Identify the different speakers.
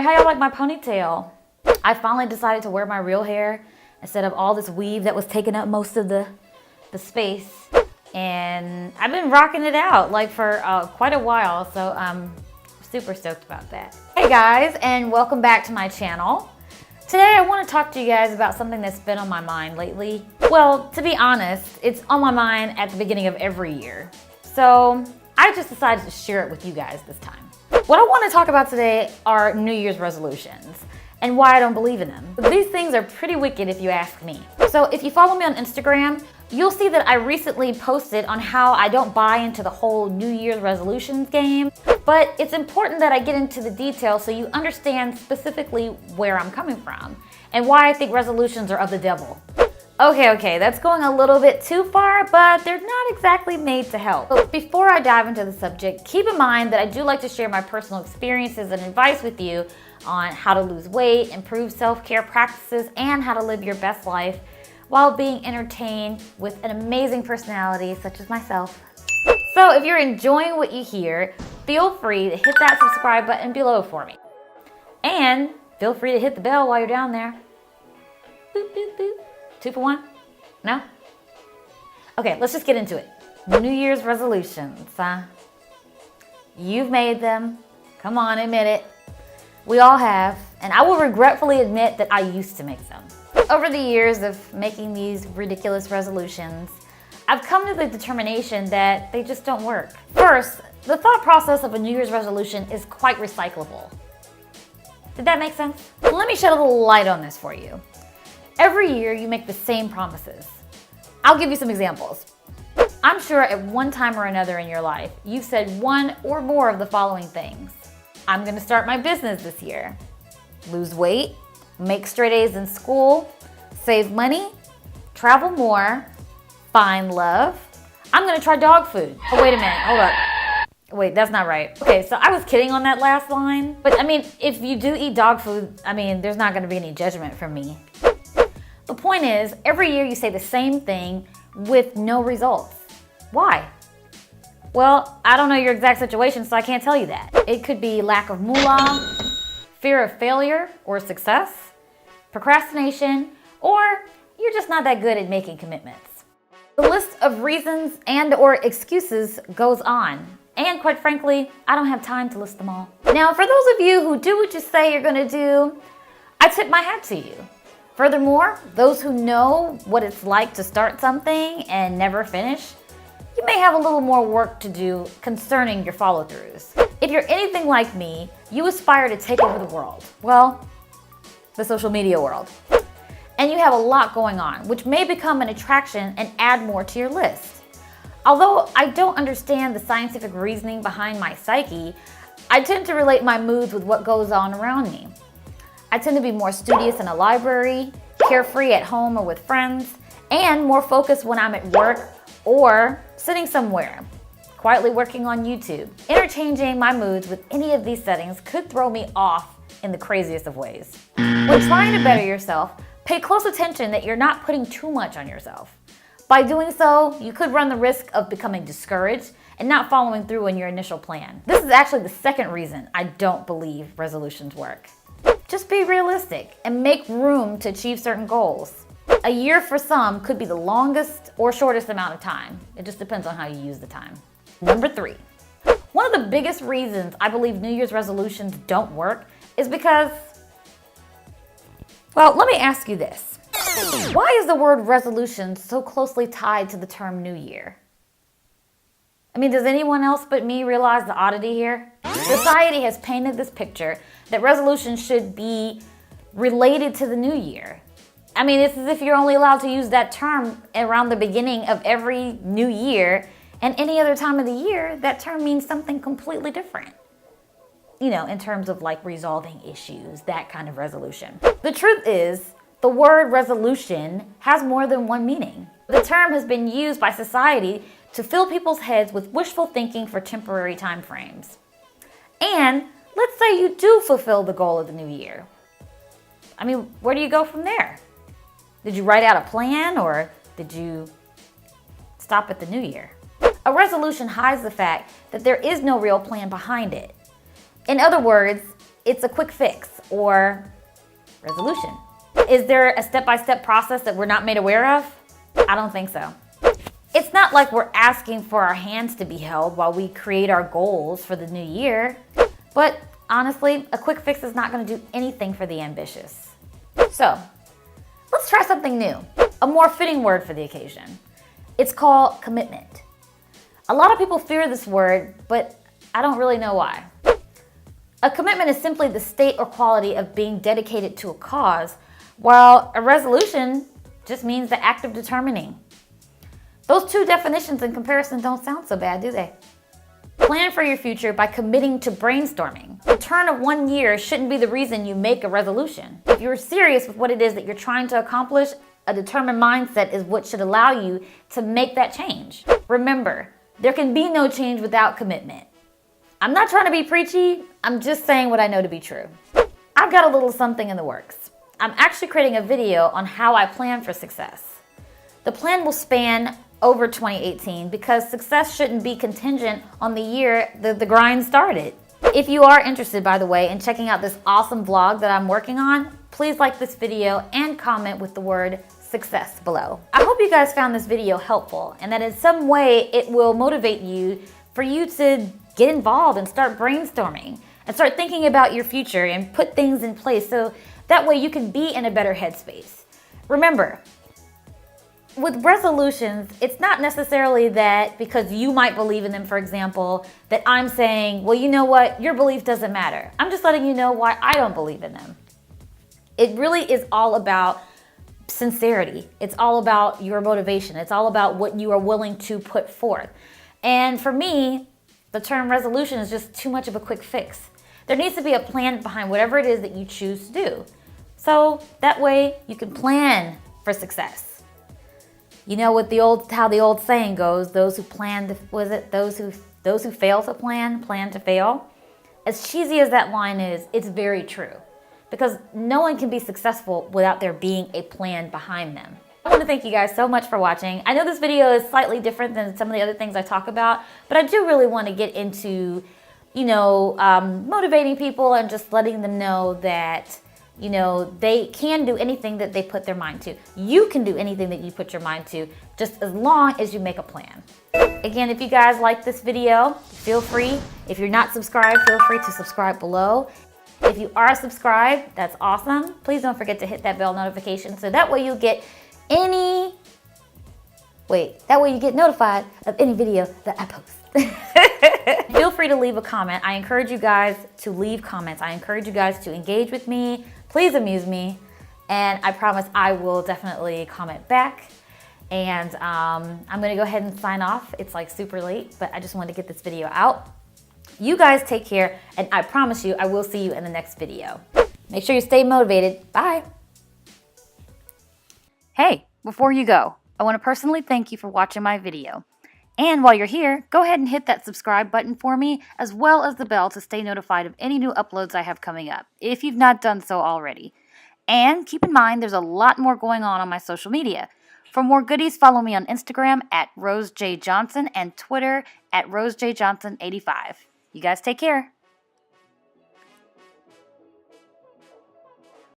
Speaker 1: How y'all like my ponytail? I finally decided to wear my real hair instead of all this weave that was taking up most of the space. And I've been rocking it out like for quite a while, so I'm super stoked about that. Hey guys, and welcome back to my channel. Today I want to talk to you guys about something that's been on my mind lately. Well, to be honest, it's on my mind at the beginning of every year. So I just decided to share it with you guys this time. What I want to talk about today are New Year's resolutions and why I don't believe in them. These things are pretty wicked if you ask me. So if you follow me on Instagram, you'll see that I recently posted on how I don't buy into the whole New Year's resolutions game, but it's important that I get into the details so you understand specifically where I'm coming from and why I think resolutions are of the devil. Okay, that's going a little bit too far, but they're not exactly made to help. So before I dive into the subject, keep in mind that I do like to share my personal experiences and advice with you on how to lose weight, improve self-care practices, and how to live your best life while being entertained with an amazing personality such as myself. So if you're enjoying what you hear, feel free to hit that subscribe button below for me. And feel free to hit the bell while you're down there. Boop, boop, boop. 2 for 1? No? Okay, let's just get into it. New Year's resolutions, huh? You've made them. Come on, admit it. We all have, and I will regretfully admit that I used to make them. Over the years of making these ridiculous resolutions, I've come to the determination that they just don't work. First, the thought process of a New Year's resolution is quite recyclable. Did that make sense? Let me shed a little light on this for you. Every year you make the same promises. I'll give you some examples. I'm sure at one time or another in your life, you've said one or more of the following things. I'm gonna start my business this year. Lose weight, make straight A's in school, save money, travel more, find love. I'm gonna try dog food. Oh, wait a minute, hold up. Wait, that's not right. Okay, so I was kidding on that last line. But I mean, if you do eat dog food, I mean, there's not gonna be any judgment from me. The point is, every year you say the same thing with no results. Why? Well, I don't know your exact situation, so I can't tell you that. It could be lack of moolah, fear of failure or success, procrastination, or you're just not that good at making commitments. The list of reasons and or excuses goes on. And quite frankly, I don't have time to list them all. Now, for those of you who do what you say you're gonna do, I tip my hat to you. Furthermore, those who know what it's like to start something and never finish, you may have a little more work to do concerning your follow-throughs. If you're anything like me, you aspire to take over the world. Well, the social media world. And you have a lot going on, which may become an attraction and add more to your list. Although I don't understand the scientific reasoning behind my psyche, I tend to relate my moods with what goes on around me. I tend to be more studious in a library, carefree at home or with friends, and more focused when I'm at work or sitting somewhere, quietly working on YouTube. Interchanging my moods with any of these settings could throw me off in the craziest of ways. When trying to better yourself, pay close attention that you're not putting too much on yourself. By doing so, you could run the risk of becoming discouraged and not following through on your initial plan. This is actually the second reason I don't believe resolutions work. Just be realistic and make room to achieve certain goals. A year for some could be the longest or shortest amount of time. It just depends on how you use the time. Number 3, one of the biggest reasons I believe New Year's resolutions don't work is because, well, let me ask you this. Why is the word resolution so closely tied to the term New Year? I mean, does anyone else but me realize the oddity here? Society has painted this picture that resolutions should be related to the new year. I mean, it's as if you're only allowed to use that term around the beginning of every new year, and any other time of the year, that term means something completely different. You know, in terms of like resolving issues, that kind of resolution. The truth is, the word resolution has more than one meaning. The term has been used by society to fill people's heads with wishful thinking for temporary time frames. And let's say you do fulfill the goal of the new year. I mean, where do you go from there? Did you write out a plan or did you stop at the new year? A resolution hides the fact that there is no real plan behind it. In other words, it's a quick fix or resolution. Is there a step-by-step process that we're not made aware of? I don't think so. It's not like we're asking for our hands to be held while we create our goals for the new year. But honestly, a quick fix is not going to do anything for the ambitious. So, let's try something new. A more fitting word for the occasion. It's called commitment. A lot of people fear this word, but I don't really know why. A commitment is simply the state or quality of being dedicated to a cause, while a resolution just means the act of determining. Those two definitions in comparison don't sound so bad, do they? Plan for your future by committing to brainstorming. The turn of 1 year shouldn't be the reason you make a resolution. If you're serious with what it is that you're trying to accomplish, a determined mindset is what should allow you to make that change. Remember, there can be no change without commitment. I'm not trying to be preachy, I'm just saying what I know to be true. I've got a little something in the works. I'm actually creating a video on how I plan for success. The plan will span over 2018 because success shouldn't be contingent on the year that the grind started. If you are interested, by the way, in checking out this awesome vlog that I'm working on, please like this video and comment with the word success below. I hope you guys found this video helpful and that in some way it will motivate you for you to get involved and start brainstorming and start thinking about your future and put things in place so that way you can be in a better headspace. Remember, with resolutions, it's not necessarily that because you might believe in them, for example, that I'm saying, well, you know what, your belief doesn't matter. I'm just letting you know why I don't believe in them. It really is all about sincerity. It's all about your motivation. It's all about what you are willing to put forth. And for me, the term resolution is just too much of a quick fix. There needs to be a plan behind whatever it is that you choose to do. So that way you can plan for success. You know what how the old saying goes, those who those who fail to plan to fail. As cheesy as that line is, it's very true. Because no one can be successful without there being a plan behind them. I want to thank you guys so much for watching. I know this video is slightly different than some of the other things I talk about, but I do really want to get into, motivating people and just letting them know that they can do anything that they put their mind to. You can do anything that you put your mind to, just as long as you make a plan. Again, if you guys like this video, feel free. If you're not subscribed, feel free to subscribe below. If you are subscribed, that's awesome. Please don't forget to hit that bell notification so that way you get notified of any video that I post. Feel free to leave a comment. I encourage you guys to leave comments. I encourage you guys to engage with me. Please amuse me. And I promise I will definitely comment back. And I'm gonna go ahead and sign off. It's like super late, but I just wanted to get this video out. You guys take care, and I promise you I will see you in the next video. Make sure you stay motivated. Bye. Hey, before you go, I want to personally thank you for watching my video. And while you're here, go ahead and hit that subscribe button for me, as well as the bell to stay notified of any new uploads I have coming up, if you've not done so already. And keep in mind, there's a lot more going on my social media. For more goodies, follow me on Instagram at RoseJJohnson and Twitter at RoseJJohnson85. You guys take care.